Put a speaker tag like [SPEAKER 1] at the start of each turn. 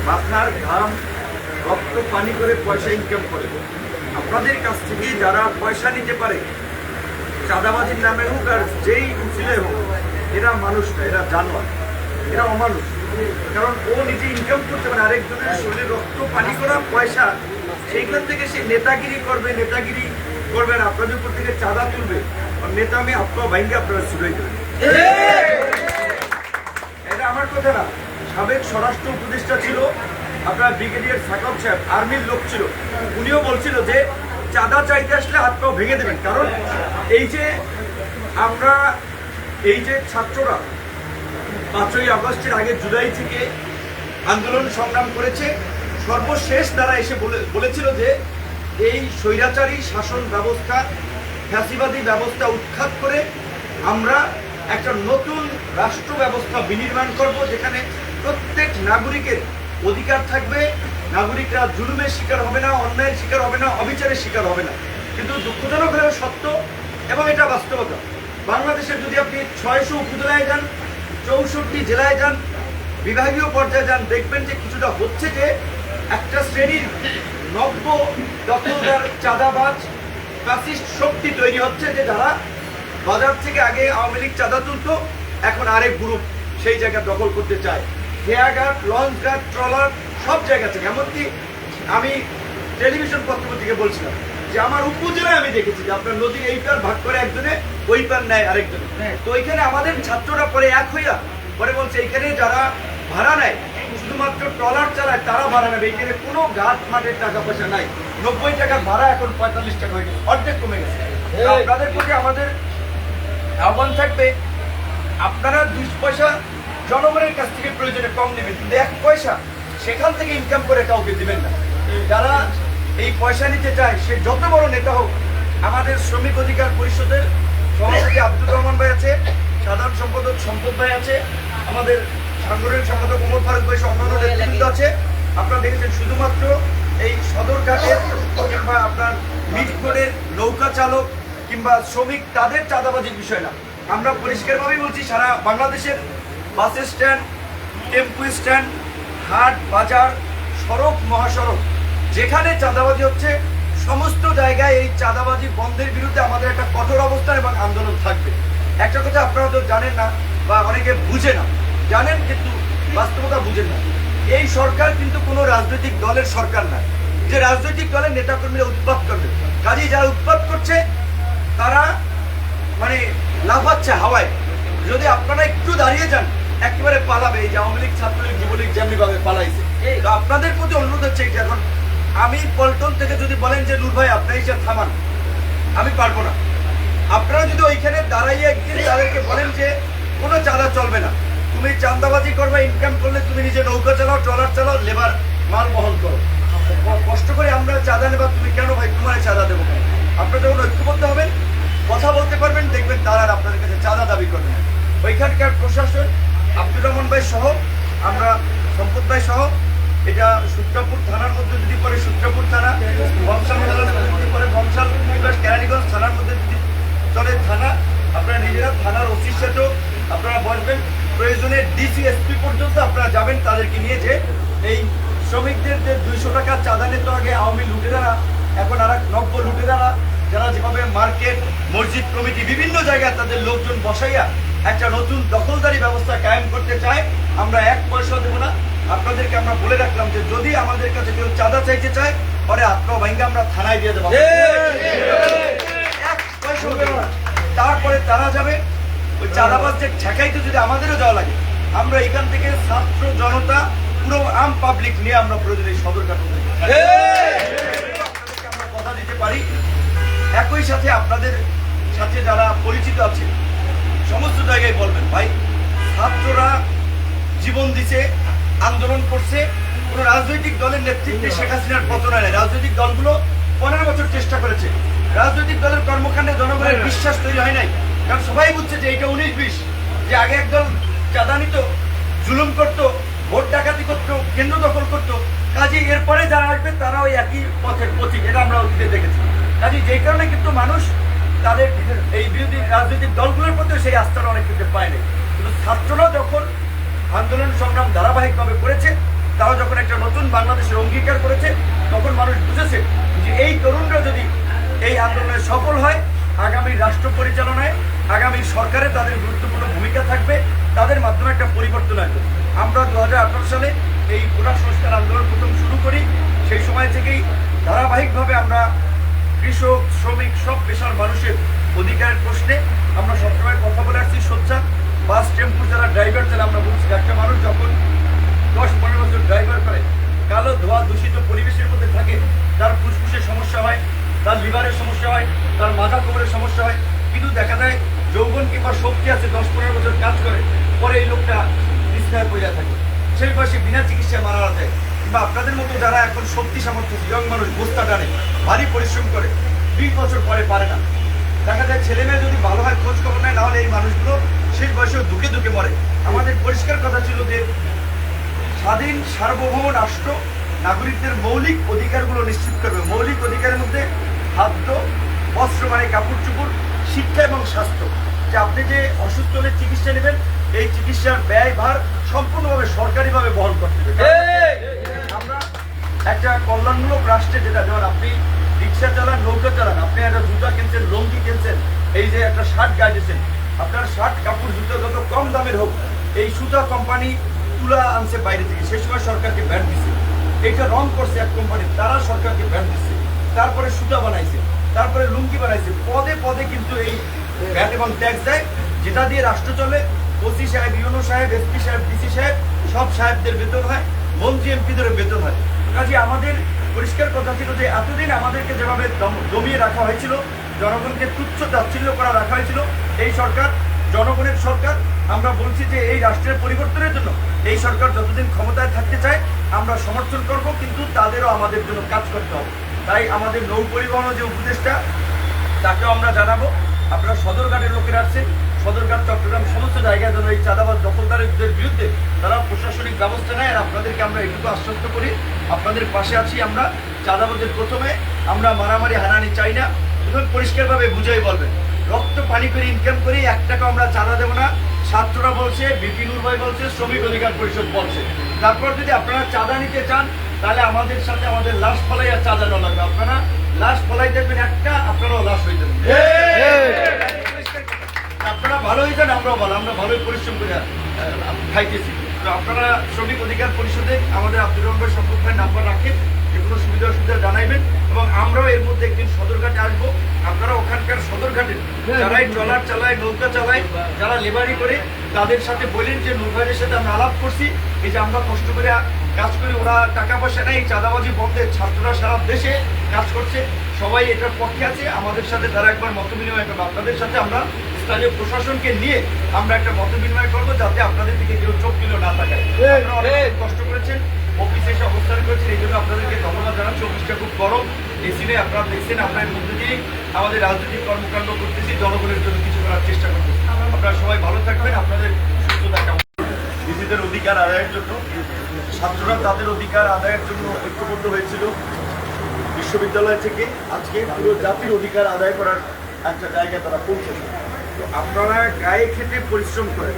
[SPEAKER 1] আপনার ঘাম রক্ত পানি করে পয়সা ইনকাম করে আপনাদের কাছ থেকে যারা পয়সা নিতে পারে, চাঁদাবাজির নামে হোক আর যেই উচিলে হোক, এরা মানুষ না, এরা জানোয়ার, এরা অমানুষ। কারণ ও নিজে ইনকাম করতে পারে আরেকজনের শরীরে রক্ত পানি করা পয়সা, সেইখান থেকে সে নেতাগিরি করবে আর আপনাদের উপর থেকে চাঁদা তুলবে, আর নেতা আমি আপনার ভাইকে আপনারা শুরুই দেবেন। এটা আমার কথা না, সাবেক স্বরাষ্ট্র উপদেষ্টা ছিল আপনার ব্রিগেডিয়ার সাকব সাহেব, আর্মির লোক ছিল, উনিও বলছিল যে চাঁদা চাইতে আসলে হাত পাও ভেঙে দেবেন। কারণ এই যে ছাত্ররা 5ই আগস্টের আগে জুলাই থেকে আন্দোলন সংগ্রাম করেছে, সর্বশেষ তারা এসে বলেছিল যে এই স্বৈরাচারী শাসন ব্যবস্থা, ফ্যাসিবাদী ব্যবস্থা উৎখাত করে আমরা একটা নতুন রাষ্ট্র ব্যবস্থা বিনির্মাণ করব, যেখানে প্রত্যেক নাগরিকের অধিকার থাকবে, নাগরিকরা জুলুমের শিকার হবে না, অন্যায়ের শিকার হবে না, অবিচারের শিকার হবে না। কিন্তু দুঃখজনক হলেও সত্য এবং এটা বাস্তবতা, বাংলাদেশের যদি আপনি 600 উপজেলায় যান, 64 জেলায় যান, বিভাগীয় পর্যায়ে যান, দেখবেন যে কিছুটা হচ্ছে যে একটা শ্রেণীর নব্য দখলদার চাঁদাবাজ ফ্যাসিস্ট শক্তি তৈরি হচ্ছে, যে যারা বাজার থেকে আগে আওয়ামী লীগ চাঁদা তুলত, এখন আরেক গ্রুপ সেই জায়গা দখল করতে চায়। খেয়াঘাট, লঞ্চ ঘাট, ট্রলার সব জায়গা থেকে, এমনকি আমি টেলিভিশন পত্রপত্রিকা বলছিলাম যে আমার উপজেলায় আমি দেখেছি যে আপনার নদীর এই পার ভাগ করে একজনে, ওই পার নেয় আরেকজনে। তো ওইখানে আমাদের ছাত্ররা পরে এক হইয়া পরে বলছে এইখানে যারা ভাড়া নেয়, শুধুমাত্র ট্রলার চালায় তারা ভাড়া নেবে, এইখানে কোনো ঘাট মাঠের টাকা পয়সা নাই। 90 টাকার ভাড়া এখন 45 টাকা হয়ে গেছে, অর্ধেক কমে গেছে। আপনাদের প্রতি আমাদের আহ্বান থাকবে, আপনারা 2 পয়সা জনগণের কাছ থেকে প্রয়োজনে কম নেবেন, কিন্তু 1 পয়সা সেখান থেকে ইনকাম করে কাউকে দিবেন না। যারা এই পয়সা নিতে চায় সে যত বড় নেতা হোক, আমাদের শ্রমিক অধিকার পরিষদের সভাপতি আব্দুর রহমান ভাই আছে, সাধারণ সম্পাদক সম্পদ ভাই আছে, আমাদের সাংগঠনিক সম্পাদক ওমর ফারুক ভাই, অন্যান্য নেতৃবৃন্দ আছে। আপনারা দেখেছেন শুধুমাত্র এই সদরঘাটের কিংবা আপনার মিটকোটের নৌকা চালক কিংবা শ্রমিক তাদের চাঁদাবাজির বিষয় না, আমরা পরিষ্কারভাবেই বলছি সারা বাংলাদেশের বাস স্ট্যান্ড, টেম্পু স্ট্যান্ড, হাট বাজার, সড়ক মহাসড়ক যেখানে চাঁদাবাজি হচ্ছে, সমস্ত জায়গায় এই চাঁদাবাজি বন্ধের বিরুদ্ধে আমাদের একটা কঠোর অবস্থান এবং আন্দোলন থাকবে। একটা কথা আপনারা তো জানেন না, বা অনেকে বুঝে না, জানেন কিন্তু বাস্তবতা বুঝেন না, এই সরকার কিন্তু কোনো রাজনৈতিক দলের সরকার না যে রাজনৈতিক দলের নেতাকর্মীরা উৎপাত করবে। কাজেই যারা উৎপাত করছে তারা মানে লাফাচ্ছে হাওয়ায়, যদি আপনারা একটু দাঁড়িয়ে যান একেবারে পালাবে। এই যে আওয়ামী লীগ, ছাত্রলীগ, যুবলীগ যেমনি ভাবে পালাইছে, তো আপনাদের প্রতি অনুরোধ হচ্ছে যে এখন আমি পল্টন থেকে যদি বলেন যে নূর ভাই আপনি এসে থামান, আমি পারবো না। আপনারা যদি ওইখানে দাঁড়াইয়ে একদিন তাদেরকে বলেন যে কোনো চাঁদা চলবে না, তুমি চাঁদাবাজি করবে, ইনকাম করলে তুমি নিজে নৌকা চালাও, ট্রলার চালাও, লেবার মাল বহন করো, কষ্ট করে আমরা চাঁদা নেবা, তুমি কেন ভাই তোমার চাঁদা দেবো কেন? আপনারা যখন ঐক্যবদ্ধ হবেন, কথা বলতে পারবেন, দেখবেন তারা আর আপনাদের কাছে চাঁদা দাবি করবেন। ওইখানকার প্রশাসন আব্দুর রহমান ভাই সহ, আমরা সম্পদ ভাই সহ, এটা সূত্রাপুর থানার মধ্যে যদি পরে সূত্রাপুর থানা, বংশাল যদি পরে বংশাল, কেরানীগঞ্জ থানার মধ্যে যদি চলে থানা, আপনারা নিজেরা থানার ওসির সাথেও আপনারা বসবেন, প্রয়োজনে ডিসি এসপি পর্যন্ত আপনারা যাবেন, তাদেরকে নিয়ে যে এই শ্রমিকদের যে 200 টাকা চাঁদা নিত আগে আওয়ামী লুটেরারা, এখন আর এক নব্য লুটেরারা, যারা যেভাবে মার্কেট, মসজিদ কমিটি বিভিন্ন জায়গায় তাদের লোকজন বসাইয়া একটা নতুন দখলদারি ব্যবস্থা কায়েম করতে চায়, আমরা 1 পয়সা দেবো না। আপনাদেরকে আমরা বলে রাখলাম যে যদি আমাদের কাছে কেউ চাঁদা চাইতে চায়, পরে আত্মা ভাঙ্গা আমরা থানায় দিয়ে দেবো, 1 পয়সাও দেবো না। তারপরে তারা যাবে ওই চাঁদাবাজদের ঠেকাইতে, যদি আমাদেরও যাওয়া লাগে, আমরা এখান থেকে ছাত্র জনতা পুরো আম পাবলিক নিয়ে আমরা প্রয়োজনে সদরঘাট আমরা কথা দিতে পারি। একই সাথে আপনাদের সাথে যারা পরিচিত আছে সমস্ত জায়গায় বলবেন, ভাই ছাত্ররা জীবন দিছে, আন্দোলন করছে, কোনো রাজনৈতিক দলের নেতৃত্বে শেখ হাসিনার পতন হয় না। রাজনৈতিক দলগুলো 15 বছর চেষ্টা করেছে, রাজনৈতিক দলের কর্মকাণ্ডে জনগণের বিশ্বাস তৈরি হয় নাই, কারণ সবাই বুঝছে যে এটা 19-20, যে আগে একদল চাঁদা নিত, জুলুম করতো, ভোট ডাকাতি করতো, কেন্দ্র দখল করতো, কাজে এরপরে যারা আসবে তারা ওই একই পথের পথিক, এটা আমরা অতীতে দেখেছি। কাজে যেই কারণে কিন্তু মানুষ তাদের এই বিরোধী রাজনৈতিক দলগুলোর প্রতি সেই আস্থাটা অনেক কিছু পায়নি। কিন্তু ছাত্ররা যখন আন্দোলন সংগ্রাম ধারাবাহিকভাবে করেছে, তারা যখন একটা নতুন বাংলাদেশের অঙ্গীকার করেছে, তখন মানুষ বুঝেছে যে এই তরুণরা যদি এই আন্দোলনে সফল হয়, আগামী রাষ্ট্র পরিচালনায়, আগামী সরকারে তাদের গুরুত্বপূর্ণ ভূমিকা থাকবে, তাদের মাধ্যমে একটা পরিবর্তন আসবে। আমরা 2018 সালে এই কোটা সংস্কার আন্দোলন প্রথম শুরু করি। সেই সময় থেকেই ধারাবাহিকভাবে আমরা কৃষক, শ্রমিক, সব পেশার মানুষের অধিকারের প্রশ্নে আমরা সবসময় কথা বলে আসছি। সোচ্চার বাস, টেম্পুর যারা ড্রাইভার, তারা আমরা বলছি একটা মানুষ যখন 10-15 বছর ড্রাইভার করে, কালো ধোয়া দূষিত পরিবেশের মধ্যে থাকে, তার ফুসফুসের সমস্যা হয়, তার লিভারের সমস্যা হয়, তার মাজা কোমরের সমস্যা হয়। কিন্তু দেখা যায় যৌবন কিংবা শক্তি আছে, 10-15 বছর কাজ করে, পরে এই লোকটা বিছানায় পড়ে থাকে, সেই বয়সে বিনা চিকিৎসায় মারা যায়। কিংবা আপনাদের মতো যারা এখন শক্তি সামর্থ্য, ইয়ং মানুষ বস্তা টানে, ভারী পরিশ্রম করে, 20 বছর পরে পারে না। দেখা যায় ছেলে মেয়ে যদি ভালো হয় খোঁজ খবর নেয়, নাহলে এই মানুষগুলো শেষ বয়সেও দুঃখে দুঃখে মরে। আমাদের পরিষ্কার কথা ছিল যে স্বাধীন সার্বভৌম রাষ্ট্র নাগরিকদের মৌলিক অধিকারগুলো নিশ্চিত করবে। মৌলিক অধিকারের মধ্যে খাদ্য, বস্ত্র মানে কাপড় চোপড়, শিক্ষা এবং স্বাস্থ্য। যে আপনি যে অসুস্থ হলে চিকিৎসা নেবেন, এই চিকিৎসার ব্যয় ভার সম্পূর্ণভাবে সরকারিভাবে বহন করতে হবে। আমরা একটা কল্যাণমূলক রাষ্ট্রে, যেটা যেমন আপনি রিক্সা চালান, নৌকা চালান, আপনি একটা জুতা কিনছেন, লঙ্গি কিনছেন, এই যে একটা শার্ট গাইতেছেন, আপনার শার্ট, কাপড়, জুতো যত কম দামের হোক, এই সুতা কোম্পানি তুলা আনছে বাইরে থেকে, সেই সময় সরকারকে ব্যান দিচ্ছে। এটা রং করছে এক কোম্পানি, তারা সরকারকে ব্যান দিচ্ছে। তারপরে সুতা বানাইছে, তারপরে লুঙ্গি বানাইছে। পদে পদে কিন্তু এই ব্যান এবং ট্যাক্স দেয়, যেটা দিয়ে রাষ্ট্র চলে। ওসি সাহেব, ইউনো সাহেব, এসপি সাহেব, ডিসি সাহেব, সব সাহেবদের বেতন হয়, মন্ত্রী এমপিদের বেতন হয়। কাজে আমাদের পরিষ্কার কথা ছিল যে এতদিন আমাদেরকে যেভাবে দমিয়ে রাখা হয়েছিল, জনগণকে তুচ্ছ তাচ্ছিল্য করা রাখা হয়েছিল, এই সরকার জনগণের সরকার। আমরা বলছি যে এই রাষ্ট্রের পরিবর্তনের জন্য এই সরকার যতদিন ক্ষমতায় থাকতে চায় আমরা সমর্থন করব, কিন্তু তাদেরও আমাদের জন্য কাজ করতে হবে। তাই আমাদের নৌ পরিবহন যে উপদেষ্টা, তাকেও আমরা জানাবো, আপনারা সদরঘাটের লোকেরা আসছে, সদরঘাট, চট্টগ্রাম, সমস্ত জায়গায় যেন এই চাঁদাবাজ দখলদারদের বিরুদ্ধে তারা প্রশাসনিক ব্যবস্থা নেয়। আর আপনাদেরকে আমরা এটুকু আশ্বস্ত করি, আপনাদের পাশে আছি আমরা। চাঁদাবাজের প্রথমে আমরা মারামারি হানানি চাই না। এখন পরিষ্কারভাবে বুঝাই বলবেন, রক্ত পানি করে ইনকাম করি, 1 টাকা আমরা চাঁদা দেবো না। ছাত্ররা বলছে, বিপিনুর ভাই বলছে, শ্রমিক অধিকার পরিষদ বলছে। তারপর যদি আপনারা চাঁদা নিতে চান, তাহলে আমাদের সাথে আমাদের লাশ ফলাই আর চাঁদা নেওয়া লাগবে। আপনারা লাশ ফলাই দেখবেন একটা, আপনারাও লাশ হয়ে যাবেন। আপনারা ভালো হয়ে যান, আমরাও ভালো, আমরা ভালোই পরিশ্রম করে খাইতেছি। তো আপনারা শ্রমিক অধিকার পরিষদে আমাদের আব্দুর রহমান ভাই, সম্পদ ভাই নাম্বার রাখেন, যে কোনো সুবিধা অসুবিধা জানাইবেন। এবং আমরাও এর মধ্যে একদিন সদরঘাটে আসবো। আপনারা ওখানকার সদরঘাটে যারাই ট্রলার চালায়, নৌকা চালায়, যারা লেবারি করে, তাদের সাথে বলেন যে নৌকারের সাথে আমরা আলাপ করছি, এই যে আমরা কষ্ট করে কাজ করি, ওরা টাকা পয়সা নেই, চাঁদাবাজি বন্ধে ছাত্ররা সারা দেশে কাজ করছে, সবাই এটার পক্ষে আছে। আমাদের সাথে তারা একবার মত বিনিময় করবো। আপনাদের সাথে আমরা স্থানীয় প্রশাসনকে নিয়ে আমরা একটা মত বিনিময় করবো, যাতে আপনাদের দিকে কেউ চোখ দিলেও না তাকায়। আপনারা অনেক কষ্ট করেছেন, অফিসে এসে অবস্থান করেছেন, এই জন্য আপনাদেরকে ধন্যবাদ জানাচ্ছি। অফিসটা খুব গরম, এসি নেই, আপনারা দেখছেন। আপনার মধ্যে দিয়ে আমাদের রাজনৈতিক কর্মকাণ্ড করতেছি, জনগণের জন্য কিছু করার চেষ্টা করতেছি। আপনারা সবাই ভালো থাকবেন, আপনাদের সুস্থতা কামনা। নিজেদের অধিকার আদায়ের জন্য ছাত্ররা তাদের অধিকার আদায়ের জন্য ঐক্যবদ্ধ হয়েছিল। বিশ্ববিদ্যালয় থেকে আজকে পুরো জাতির অধিকার আদায় করার একটা জায়গায় তারা পৌঁছেছে। তো আপনারা গায়ে খেটে পরিশ্রম করেন।